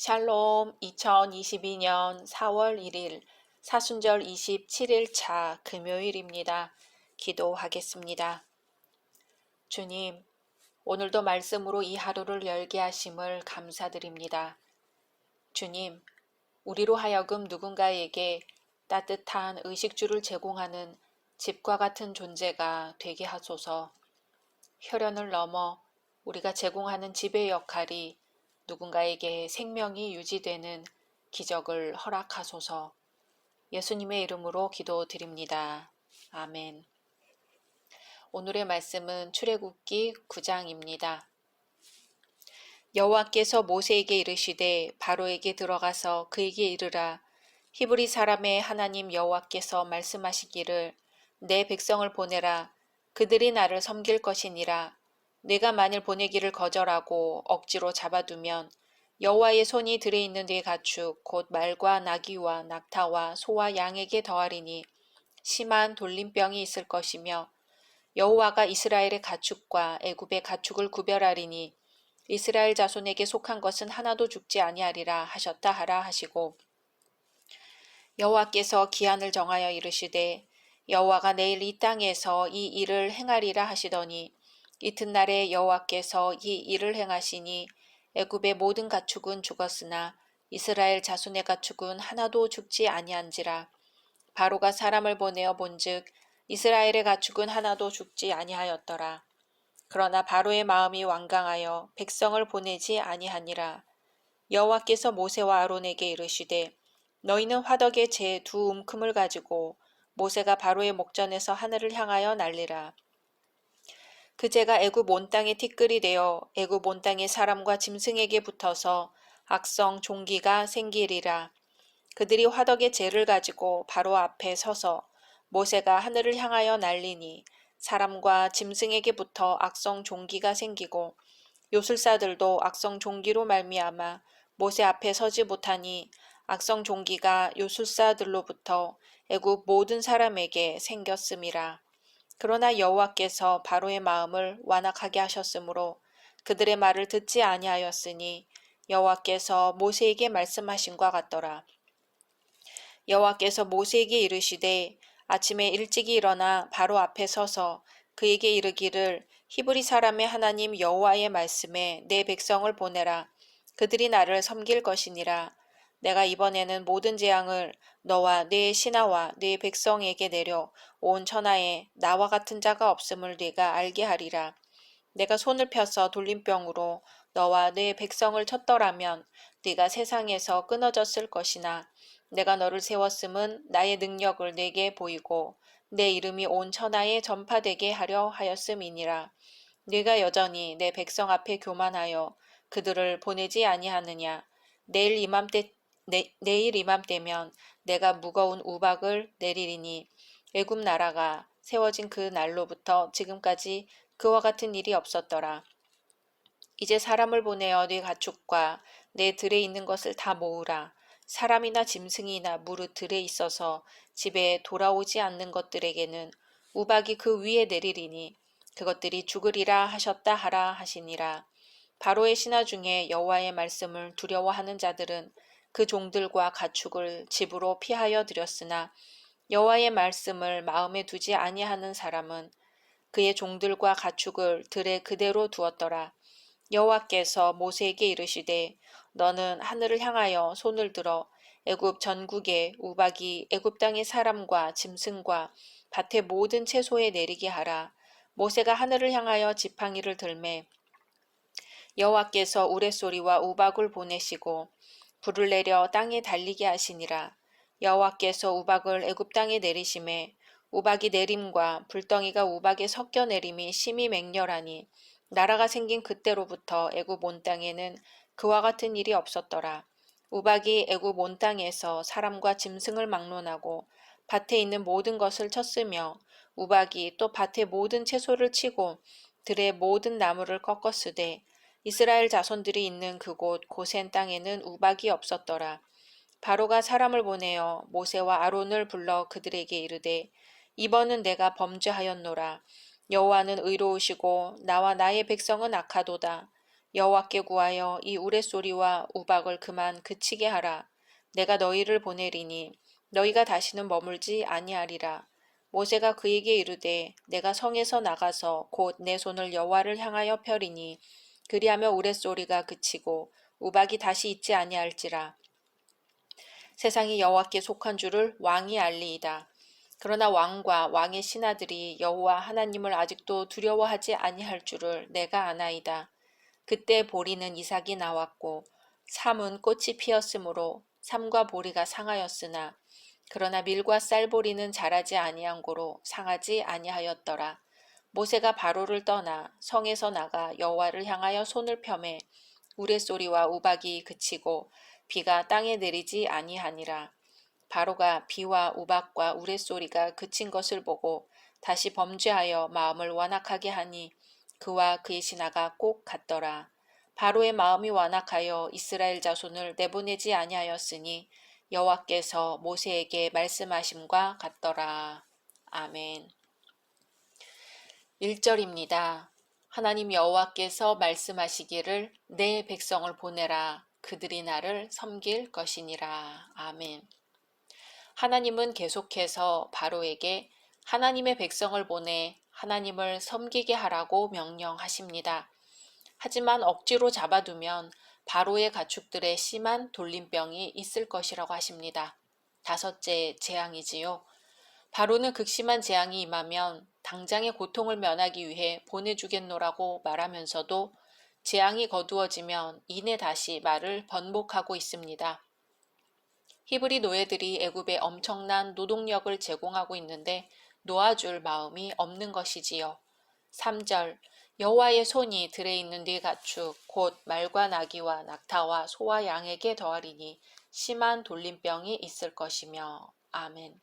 샬롬 2022년 4월 1일 사순절 27일차 금요일입니다. 기도하겠습니다. 주님, 오늘도 말씀으로 이 하루를 열게 하심을 감사드립니다. 주님, 우리로 하여금 누군가에게 따뜻한 의식주를 제공하는 집과 같은 존재가 되게 하소서. 혈연을 넘어 우리가 제공하는 집의 역할이 누군가에게 생명이 유지되는 기적을 허락하소서. 예수님의 이름으로 기도드립니다. 아멘. 오늘의 말씀은 출애굽기 9장입니다. 여호와께서 모세에게 이르시되 바로에게 들어가서 그에게 이르라. 히브리 사람의 하나님 여호와께서 말씀하시기를 내 백성을 보내라. 그들이 나를 섬길 것이니라. 내가 만일 보내기를 거절하고 억지로 잡아두면 여호와의 손이 들에 있는 네 가축 곧 말과 나귀와 낙타와 소와 양에게 더하리니 심한 돌림병이 있을 것이며 여호와가 이스라엘의 가축과 애굽의 가축을 구별하리니 이스라엘 자손에게 속한 것은 하나도 죽지 아니하리라 하셨다 하라 하시고 여호와께서 기한을 정하여 이르시되 여호와가 내일 이 땅에서 이 일을 행하리라 하시더니 이튿날에 여호와께서 이 일을 행하시니 애굽의 모든 가축은 죽었으나 이스라엘 자손의 가축은 하나도 죽지 아니한지라. 바로가 사람을 보내어 본즉 이스라엘의 가축은 하나도 죽지 아니하였더라. 그러나 바로의 마음이 완강하여 백성을 보내지 아니하니라. 여호와께서 모세와 아론에게 이르시되 너희는 화덕에 재 두 움큼을 가지고 모세가 바로의 목전에서 하늘을 향하여 날리라. 그 재가 애굽 온 땅에 티끌이 되어 애굽 온 땅의 사람과 짐승에게 붙어서 악성 종기가 생기리라. 그들이 화덕의 재를 가지고 바로 앞에 서서 모세가 하늘을 향하여 날리니 사람과 짐승에게 붙어 악성 종기가 생기고 요술사들도 악성 종기로 말미암아 모세 앞에 서지 못하니 악성 종기가 요술사들로부터 애굽 모든 사람에게 생겼음이라. 그러나 여호와께서 바로의 마음을 완악하게 하셨으므로 그들의 말을 듣지 아니하였으니 여호와께서 모세에게 말씀하신과 같더라. 여호와께서 모세에게 이르시되 아침에 일찍이 일어나 바로 앞에 서서 그에게 이르기를 히브리 사람의 하나님 여호와의 말씀에 내 백성을 보내라. 그들이 나를 섬길 것이니라. 내가 이번에는 모든 재앙을 너와 네 신하와 네 백성에게 내려 온 천하에 나와 같은 자가 없음을 네가 알게 하리라. 내가 손을 펴서 돌림병으로 너와 네 백성을 쳤더라면 네가 세상에서 끊어졌을 것이나 내가 너를 세웠음은 나의 능력을 네게 보이고 내 이름이 온 천하에 전파되게 하려 하였음이니라. 네가 여전히 내 백성 앞에 교만하여 그들을 보내지 아니하느냐. 내일 이맘때면 내가 무거운 우박을 내리리니 애굽 나라가 세워진 그 날로부터 지금까지 그와 같은 일이 없었더라. 이제 사람을 보내어 네 가축과 내 들에 있는 것을 다 모으라. 사람이나 짐승이나 무릇 들에 있어서 집에 돌아오지 않는 것들에게는 우박이 그 위에 내리리니 그것들이 죽으리라 하셨다 하라 하시니라. 바로의 신하 중에 여호와의 말씀을 두려워하는 자들은 그 종들과 가축을 집으로 피하여 들였으나 여호와의 말씀을 마음에 두지 아니하는 사람은 그의 종들과 가축을 들에 그대로 두었더라. 여호와께서 모세에게 이르시되 너는 하늘을 향하여 손을 들어 애굽 전국에 우박이 애굽 땅의 사람과 짐승과 밭의 모든 채소에 내리게 하라. 모세가 하늘을 향하여 지팡이를 들매 여호와께서 우레소리와 우박을 보내시고 불을 내려 땅에 달리게 하시니라. 여호와께서 우박을 애굽 땅에 내리심에 우박이 내림과 불덩이가 우박에 섞여 내림이 심히 맹렬하니 나라가 생긴 그때로부터 애굽 온 땅에는 그와 같은 일이 없었더라. 우박이 애굽 온 땅에서 사람과 짐승을 막론하고 밭에 있는 모든 것을 쳤으며 우박이 또 밭의 모든 채소를 치고 들의 모든 나무를 꺾었으되 이스라엘 자손들이 있는 그곳 고센 땅에는 우박이 없었더라. 바로가 사람을 보내어 모세와 아론을 불러 그들에게 이르되 이번은 내가 범죄하였노라. 여호와는 의로우시고 나와 나의 백성은 악하도다. 여호와께 구하여 이 우레소리와 우박을 그만 그치게 하라. 내가 너희를 보내리니 너희가 다시는 머물지 아니하리라. 모세가 그에게 이르되 내가 성에서 나가서 곧 내 손을 여호와를 향하여 펴리니 그리하며 우레소리가 그치고 우박이 다시 있지 아니할지라. 세상이 여호와께 속한 줄을 왕이 알리이다. 그러나 왕과 왕의 신하들이 여호와 하나님을 아직도 두려워하지 아니할 줄을 내가 아나이다. 그때 보리는 이삭이 나왔고 삼은 꽃이 피었으므로 삼과 보리가 상하였으나 그러나 밀과 쌀보리는 자라지 아니한 고로 상하지 아니하였더라. 모세가 바로를 떠나 성에서 나가 여호와를 향하여 손을 펴매 우레소리와 우박이 그치고 비가 땅에 내리지 아니하니라. 바로가 비와 우박과 우레소리가 그친 것을 보고 다시 범죄하여 마음을 완악하게 하니 그와 그의 신하가 꼭 같더라. 바로의 마음이 완악하여 이스라엘 자손을 내보내지 아니하였으니 여호와께서 모세에게 말씀하심과 같더라. 아멘. 1절입니다. 하나님 여호와께서 말씀하시기를 내 백성을 보내라. 그들이 나를 섬길 것이니라. 아멘. 하나님은 계속해서 바로에게 하나님의 백성을 보내 하나님을 섬기게 하라고 명령하십니다. 하지만 억지로 잡아두면 바로의 가축들의 심한 돌림병이 있을 것이라고 하십니다. 다섯째 재앙이지요. 바로는 극심한 재앙이 임하면 당장의 고통을 면하기 위해 보내주겠노라고 말하면서도 재앙이 거두어지면 이내 다시 말을 번복하고 있습니다. 히브리 노예들이 애굽에 엄청난 노동력을 제공하고 있는데 놓아줄 마음이 없는 것이지요. 3절 여호와의 손이 들에 있는 네 가축 곧 말과 나귀와 낙타와 소와 양에게 더하리니 심한 돌림병이 있을 것이며. 아멘.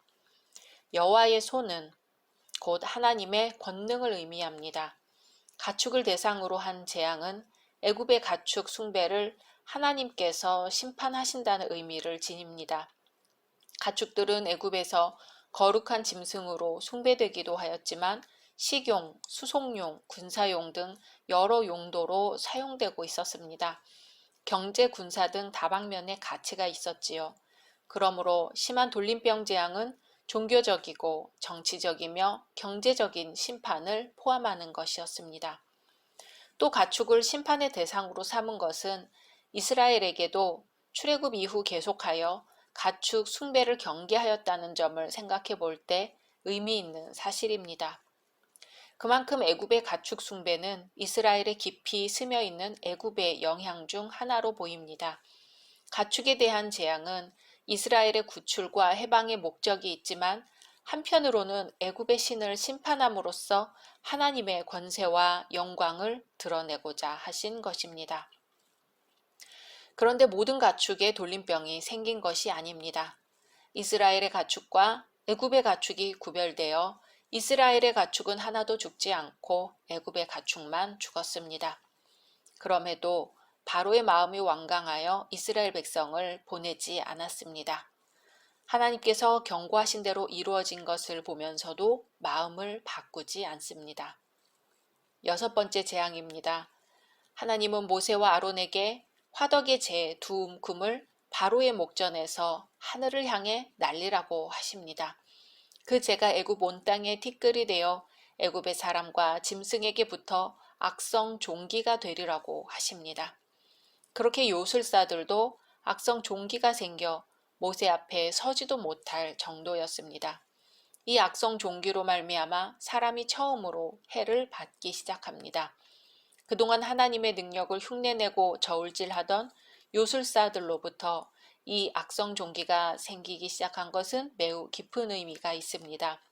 여호와의 손은 곧 하나님의 권능을 의미합니다. 가축을 대상으로 한 재앙은 애굽의 가축 숭배를 하나님께서 심판하신다는 의미를 지닙니다. 가축들은 애굽에서 거룩한 짐승으로 숭배되기도 하였지만 식용, 수송용, 군사용 등 여러 용도로 사용되고 있었습니다. 경제, 군사 등 다방면의 가치가 있었지요. 그러므로 심한 돌림병 재앙은 종교적이고 정치적이며 경제적인 심판을 포함하는 것이었습니다. 또 가축을 심판의 대상으로 삼은 것은 이스라엘에게도 출애굽 이후 계속하여 가축 숭배를 경계하였다는 점을 생각해 볼 때 의미 있는 사실입니다. 그만큼 애굽의 가축 숭배는 이스라엘에 깊이 스며 있는 애굽의 영향 중 하나로 보입니다. 가축에 대한 재앙은 이스라엘의 구출과 해방의 목적이 있지만 한편으로는 애굽의 신을 심판함으로써 하나님의 권세와 영광을 드러내고자 하신 것입니다. 그런데 모든 가축에 돌림병이 생긴 것이 아닙니다. 이스라엘의 가축과 애굽의 가축이 구별되어 이스라엘의 가축은 하나도 죽지 않고 애굽의 가축만 죽었습니다. 그럼에도 바로의 마음이 완강하여 이스라엘 백성을 보내지 않았습니다. 하나님께서 경고하신 대로 이루어진 것을 보면서도 마음을 바꾸지 않습니다. 여섯 번째 재앙입니다. 하나님은 모세와 아론에게 화덕의 재 두 움큼을 바로의 목전에서 하늘을 향해 날리라고 하십니다. 그 재가 애굽 온 땅에 티끌이 되어 애굽의 사람과 짐승에게 붙어 악성 종기가 되리라고 하십니다. 그렇게 요술사들도 악성 종기가 생겨 모세 앞에 서지도 못할 정도였습니다. 이 악성 종기로 말미암아 사람이 처음으로 해를 받기 시작합니다. 그동안 하나님의 능력을 흉내내고 저울질하던 요술사들로부터 이 악성 종기가 생기기 시작한 것은 매우 깊은 의미가 있습니다.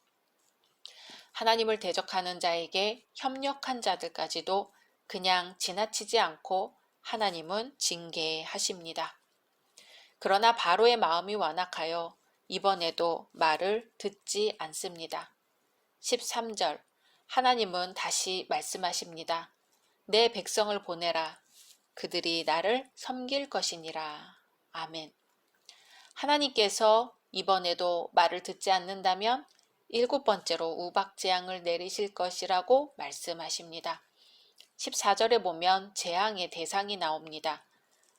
하나님을 대적하는 자에게 협력한 자들까지도 그냥 지나치지 않고 하나님은 징계하십니다. 그러나 바로의 마음이 완악하여 이번에도 말을 듣지 않습니다. 13절 하나님은 다시 말씀하십니다. 내 백성을 보내라. 그들이 나를 섬길 것이니라. 아멘. 하나님께서 이번에도 말을 듣지 않는다면 일곱 번째로 우박재앙을 내리실 것이라고 말씀하십니다. 14절에 보면 재앙의 대상이 나옵니다.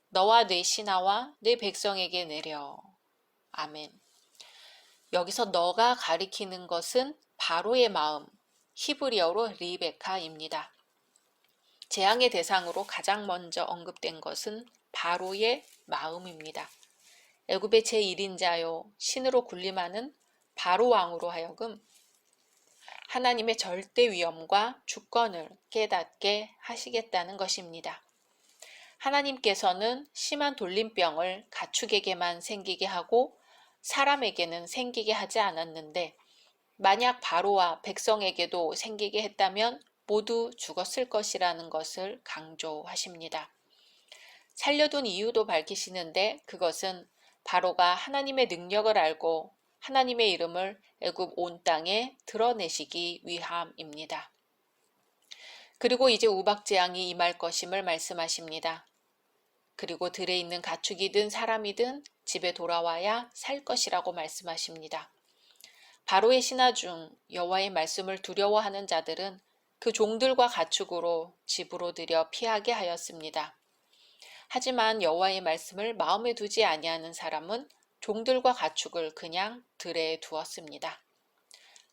너와 네 신하와 네 백성에게 내려. 아멘. 여기서 너가 가리키는 것은 바로의 마음, 히브리어로 리베카입니다. 재앙의 대상으로 가장 먼저 언급된 것은 바로의 마음입니다. 애굽의 제1인자요 신으로 군림하는 바로 왕으로 하여금 하나님의 절대 위엄과 주권을 깨닫게 하시겠다는 것입니다. 하나님께서는 심한 돌림병을 가축에게만 생기게 하고 사람에게는 생기게 하지 않았는데 만약 바로와 백성에게도 생기게 했다면 모두 죽었을 것이라는 것을 강조하십니다. 살려둔 이유도 밝히시는데 그것은 바로가 하나님의 능력을 알고 하나님의 이름을 애굽 온 땅에 드러내시기 위함입니다. 그리고 이제 우박재앙이 임할 것임을 말씀하십니다. 그리고 들에 있는 가축이든 사람이든 집에 돌아와야 살 것이라고 말씀하십니다. 바로의 신하 중 여호와의 말씀을 두려워하는 자들은 그 종들과 가축으로 집으로 들여 피하게 하였습니다. 하지만 여호와의 말씀을 마음에 두지 아니하는 사람은 종들과 가축을 그냥 들에 두었습니다.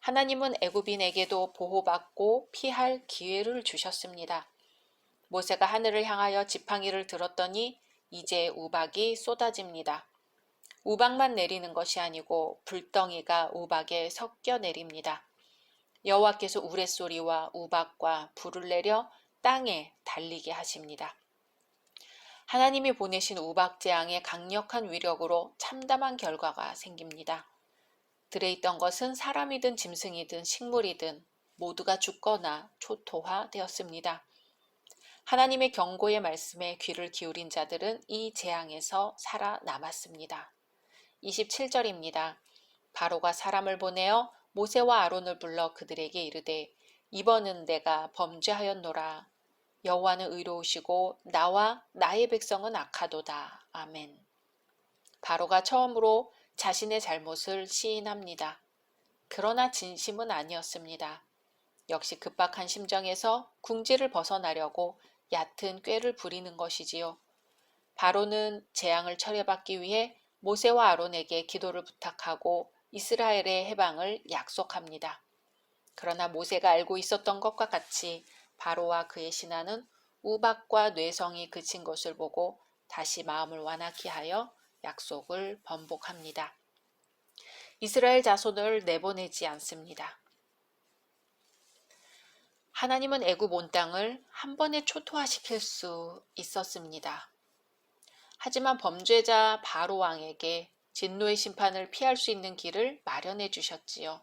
하나님은 애굽인에게도 보호받고 피할 기회를 주셨습니다. 모세가 하늘을 향하여 지팡이를 들었더니 이제 우박이 쏟아집니다. 우박만 내리는 것이 아니고 불덩이가 우박에 섞여 내립니다. 여호와께서 우레소리와 우박과 불을 내려 땅에 달리게 하십니다. 하나님이 보내신 우박 재앙의 강력한 위력으로 참담한 결과가 생깁니다. 들에 있던 것은 사람이든 짐승이든 식물이든 모두가 죽거나 초토화되었습니다. 하나님의 경고의 말씀에 귀를 기울인 자들은 이 재앙에서 살아남았습니다. 27절입니다. 바로가 사람을 보내어 모세와 아론을 불러 그들에게 이르되 이번은 내가 범죄하였노라. 여호와는 의로우시고 나와 나의 백성은 악하도다. 아멘. 바로가 처음으로 자신의 잘못을 시인합니다. 그러나 진심은 아니었습니다. 역시 급박한 심정에서 궁지를 벗어나려고 얕은 꾀를 부리는 것이지요. 바로는 재앙을 처리받기 위해 모세와 아론에게 기도를 부탁하고 이스라엘의 해방을 약속합니다. 그러나 모세가 알고 있었던 것과 같이 바로와 그의 신하는 우박과 뇌성이 그친 것을 보고 다시 마음을 완악히 하여 약속을 번복합니다. 이스라엘 자손을 내보내지 않습니다. 하나님은 애굽 온 땅을 한 번에 초토화시킬 수 있었습니다. 하지만 범죄자 바로 왕에게 진노의 심판을 피할 수 있는 길을 마련해 주셨지요.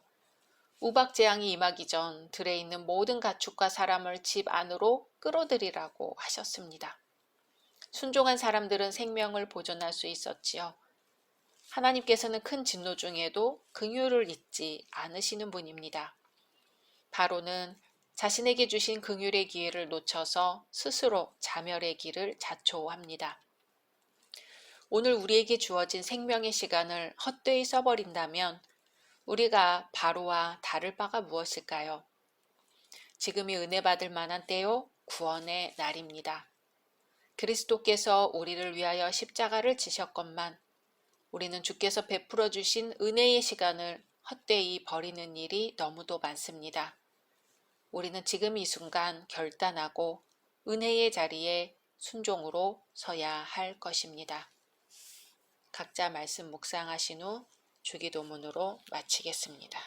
우박 재앙이 임하기 전 들에 있는 모든 가축과 사람을 집 안으로 끌어들이라고 하셨습니다. 순종한 사람들은 생명을 보존할 수 있었지요. 하나님께서는 큰 진노 중에도 긍휼을 잊지 않으시는 분입니다. 바로는 자신에게 주신 긍휼의 기회를 놓쳐서 스스로 자멸의 길을 자초합니다. 오늘 우리에게 주어진 생명의 시간을 헛되이 써버린다면 우리가 바로와 다를 바가 무엇일까요? 지금이 은혜 받을 만한 때요, 구원의 날입니다. 그리스도께서 우리를 위하여 십자가를 지셨건만 우리는 주께서 베풀어 주신 은혜의 시간을 헛되이 버리는 일이 너무도 많습니다. 우리는 지금 이 순간 결단하고 은혜의 자리에 순종으로 서야 할 것입니다. 각자 말씀 묵상하신 후 주기도문으로 마치겠습니다.